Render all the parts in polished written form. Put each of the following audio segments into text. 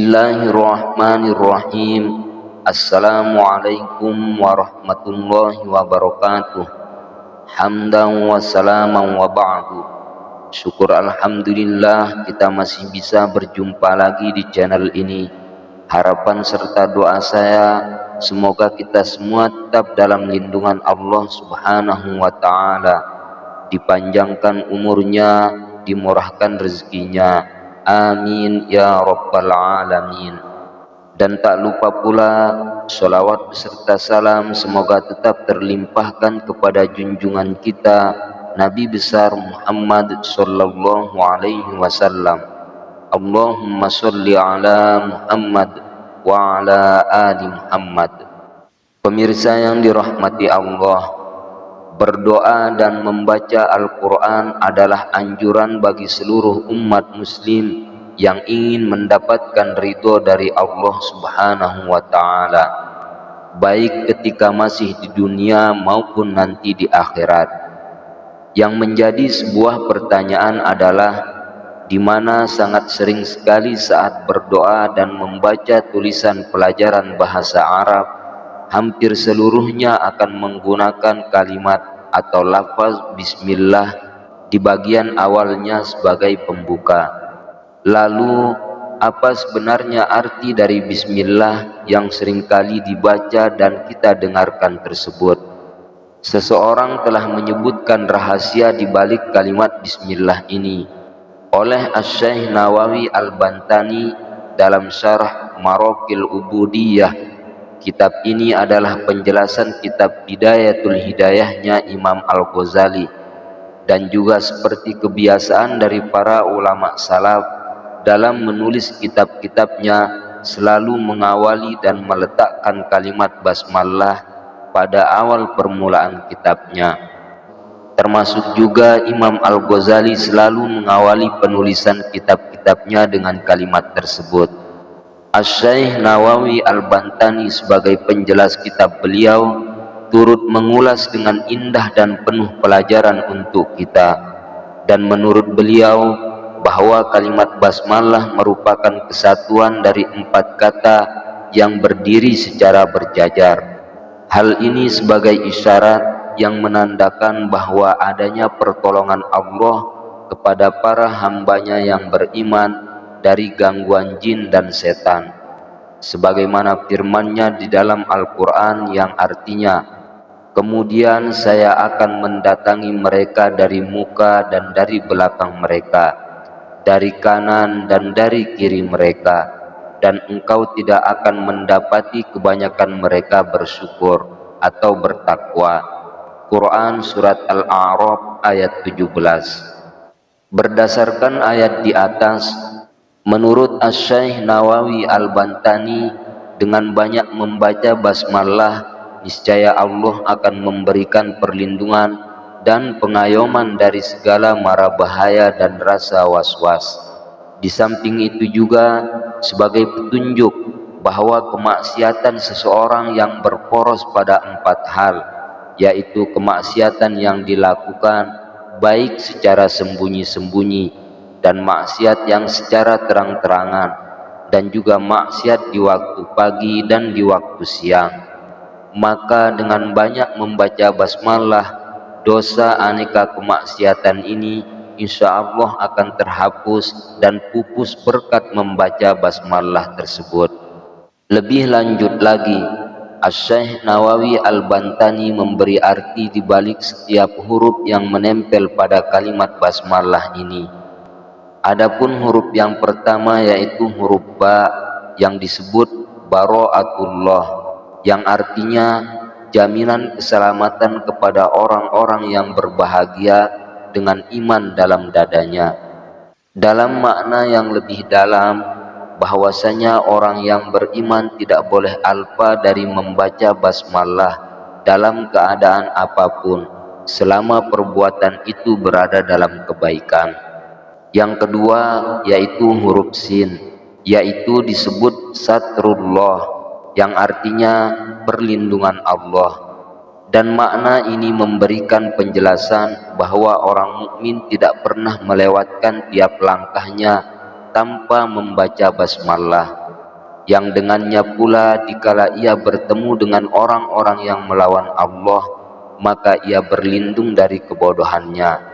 Bismillahirrahmanirrahim. Assalamualaikum warahmatullahi wabarakatuh. Hamdan wa salaman wa ba'du. Syukur alhamdulillah kita masih bisa berjumpa lagi di channel ini. Harapan serta doa saya, semoga kita semua tetap dalam lindungan Allah Subhanahu wa ta'ala, dipanjangkan umurnya, dimurahkan rezekinya. Amin ya rabbal alamin. Dan tak lupa pula sholawat beserta salam semoga tetap terlimpahkan kepada junjungan kita Nabi besar Muhammad sallallahu alaihi wasallam. Allahumma sholli ala Muhammad wa ala ali Muhammad. Pemirsa yang dirahmati Allah, berdoa dan membaca Al-Quran adalah anjuran bagi seluruh umat muslim yang ingin mendapatkan ridho dari Allah Subhanahu wa ta'ala, baik ketika masih di dunia maupun nanti di akhirat. Yang menjadi sebuah pertanyaan adalah, di mana sangat sering sekali saat berdoa dan membaca tulisan pelajaran bahasa Arab, hampir seluruhnya akan menggunakan kalimat atau lafaz bismillah di bagian awalnya sebagai pembuka. Lalu apa sebenarnya arti dari bismillah yang seringkali dibaca dan kita dengarkan tersebut? Seseorang telah menyebutkan rahasia di balik kalimat bismillah ini oleh Asy-Syaikh Nawawi Al-Bantani dalam syarah Maraqil Ubudiyah. Kitab ini adalah penjelasan kitab Bidayatul Hidayahnya Imam Al-Ghazali, dan juga seperti kebiasaan dari para ulama salaf dalam menulis kitab-kitabnya selalu mengawali dan meletakkan kalimat basmalah pada awal permulaan kitabnya. Termasuk juga Imam Al-Ghazali selalu mengawali penulisan kitab-kitabnya dengan kalimat tersebut. Asy-Syaikh Nawawi Al-Bantani sebagai penjelas kitab beliau turut mengulas dengan indah dan penuh pelajaran untuk kita, dan menurut beliau bahwa kalimat basmalah merupakan kesatuan dari 4 kata yang berdiri secara berjajar. Hal ini sebagai isyarat yang menandakan bahwa adanya pertolongan Allah kepada para hambanya yang beriman dari gangguan jin dan setan, sebagaimana firman-Nya di dalam Al-Quran yang artinya, kemudian saya akan mendatangi mereka dari muka dan dari belakang mereka, dari kanan dan dari kiri mereka, dan engkau tidak akan mendapati kebanyakan mereka bersyukur atau bertakwa. Quran Surat Al-A'raf ayat 17. Berdasarkan ayat di atas, menurut Asy-Syaikh Nawawi Al-Bantani, dengan banyak membaca basmalah, niscaya Allah akan memberikan perlindungan dan pengayoman dari segala mara bahaya dan rasa was-was. Di samping itu juga sebagai petunjuk bahwa kemaksiatan seseorang yang berporos pada 4 hal, yaitu kemaksiatan yang dilakukan baik secara sembunyi-sembunyi dan maksiat yang secara terang-terangan, dan juga maksiat di waktu pagi dan di waktu siang. Maka dengan banyak membaca basmalah, dosa aneka kemaksiatan ini insya Allah akan terhapus dan pupus berkat membaca basmalah tersebut. Lebih lanjut lagi, Asy-Syaikh Nawawi Al-Bantani memberi arti di balik setiap huruf yang menempel pada kalimat basmalah ini. Adapun huruf yang pertama yaitu huruf ba yang disebut Bara'atullah, yang artinya jaminan keselamatan kepada orang-orang yang berbahagia dengan iman dalam dadanya. Dalam makna yang lebih dalam, bahwasanya orang yang beriman tidak boleh alpa dari membaca basmalah dalam keadaan apapun selama perbuatan itu berada dalam kebaikan. Yang kedua yaitu huruf sin, yaitu disebut satrullah, yang artinya perlindungan Allah. Dan makna ini memberikan penjelasan bahwa orang mukmin tidak pernah melewatkan tiap langkahnya tanpa membaca basmalah. yang dengannya pula dikala ia bertemu dengan orang-orang yang melawan Allah, maka ia berlindung dari kebodohannya.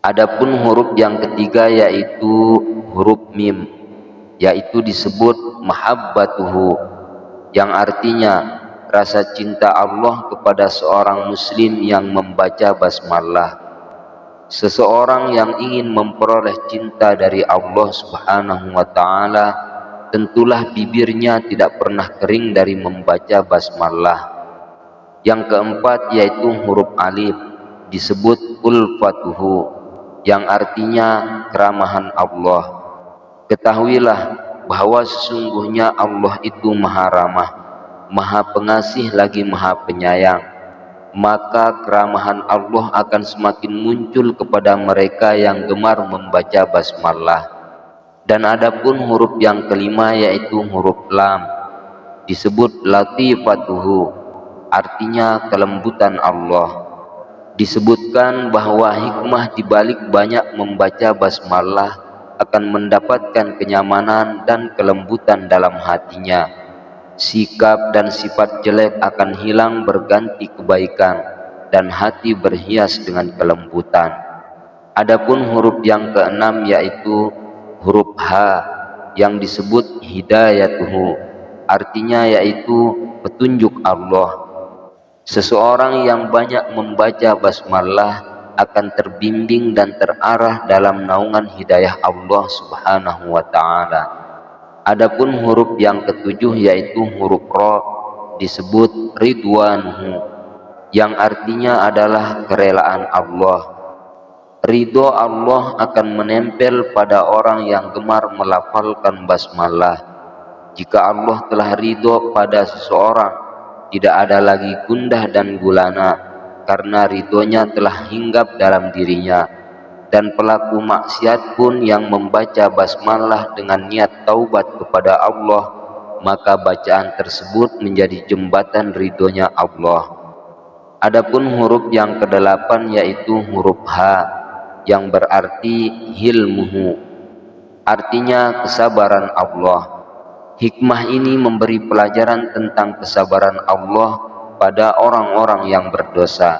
Adapun huruf yang ketiga yaitu huruf mim, yaitu disebut mahabbatuhu, yang artinya rasa cinta Allah kepada seorang muslim yang membaca basmalah. Seseorang yang ingin memperoleh cinta dari Allah Subhanahu wa ta'ala, tentulah bibirnya tidak pernah kering dari membaca basmalah. Yang keempat yaitu huruf alif, disebut ulfatuhu, yang artinya keramahan Allah. Ketahuilah bahwa sesungguhnya Allah itu maha ramah, maha pengasih lagi maha penyayang. Maka keramahan Allah akan semakin muncul kepada mereka yang gemar membaca basmalah. Dan adapun huruf yang kelima yaitu huruf lam, disebut latifatuhu, artinya kelembutan Allah. Disebutkan bahwa hikmah dibalik banyak membaca basmalah akan mendapatkan kenyamanan dan kelembutan dalam hatinya. Sikap dan sifat jelek akan hilang berganti kebaikan, dan hati berhias dengan kelembutan. Adapun huruf yang keenam yaitu huruf H, yang disebut hidayatuhu, artinya yaitu petunjuk Allah. Seseorang yang banyak membaca basmalah akan terbimbing dan terarah dalam naungan hidayah Allah Subhanahu wa ta'ala. Adapun huruf yang ketujuh yaitu huruf Ra, disebut ridwanuhu, yang artinya adalah kerelaan Allah. Ridho Allah akan menempel pada orang yang gemar melafalkan basmalah. Jika Allah telah ridho pada seseorang, tidak ada lagi gundah dan gulana, karena ridhonya telah hinggap dalam dirinya. Dan pelaku maksiat pun yang membaca basmalah dengan niat taubat kepada Allah, maka bacaan tersebut menjadi jembatan ridhonya Allah. Adapun huruf yang kedelapan yaitu huruf H, yang berarti hilmuhu, artinya kesabaran Allah. Hikmah ini memberi pelajaran tentang kesabaran Allah pada orang-orang yang berdosa,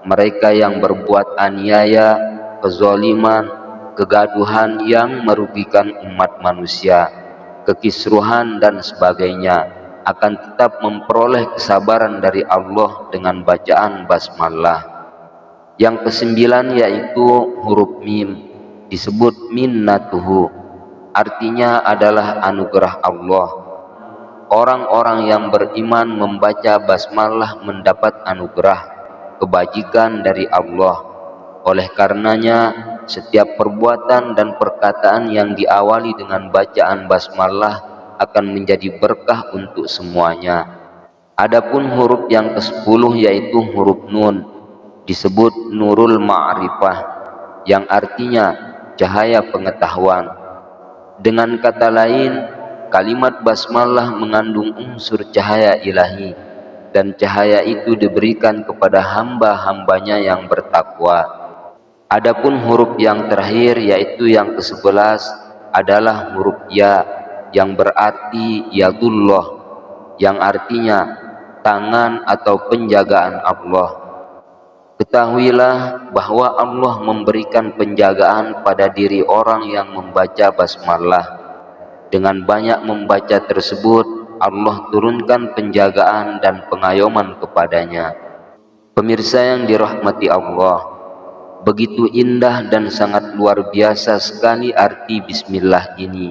mereka yang berbuat aniaya, kezaliman, kegaduhan yang merugikan umat manusia, kekisruhan dan sebagainya, akan tetap memperoleh kesabaran dari Allah dengan bacaan basmalah. Yang kesembilan yaitu huruf mim, disebut minnatuhu, artinya adalah anugerah Allah. Orang-orang yang beriman membaca basmalah mendapat anugerah, kebajikan dari Allah. Oleh karenanya, setiap perbuatan dan perkataan yang diawali dengan bacaan basmalah akan menjadi berkah untuk semuanya. Adapun huruf yang ke-10 yaitu huruf nun, disebut nurul ma'rifah, yang artinya cahaya pengetahuan. Dengan kata lain, kalimat basmalah mengandung unsur cahaya ilahi, dan cahaya itu diberikan kepada hamba-hambanya yang bertakwa. Adapun huruf yang terakhir yaitu yang ke-11 adalah huruf ya, yang berarti yadullah, yang artinya tangan atau penjagaan Allah. Ketahuilah bahwa Allah memberikan penjagaan pada diri orang yang membaca basmalah. Dengan banyak membaca tersebut, Allah turunkan penjagaan dan pengayoman kepadanya. Pemirsa yang dirahmati Allah, begitu indah dan sangat luar biasa sekali arti bismillah ini,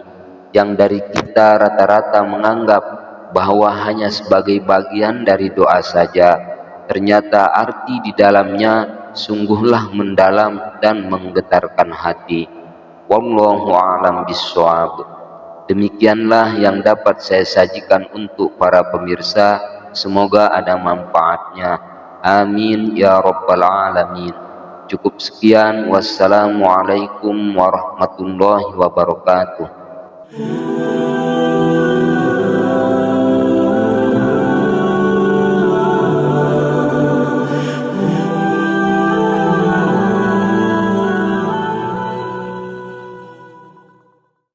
yang dari kita rata-rata menganggap bahwa hanya sebagai bagian dari doa saja. Ternyata arti di dalamnya sungguhlah mendalam dan menggetarkan hati. Wallahu a'lam bishawab. Demikianlah yang dapat saya sajikan untuk para pemirsa. Semoga ada manfaatnya. Amin ya rabbal alamin. Cukup sekian. Wassalamualaikum warahmatullahi wabarakatuh.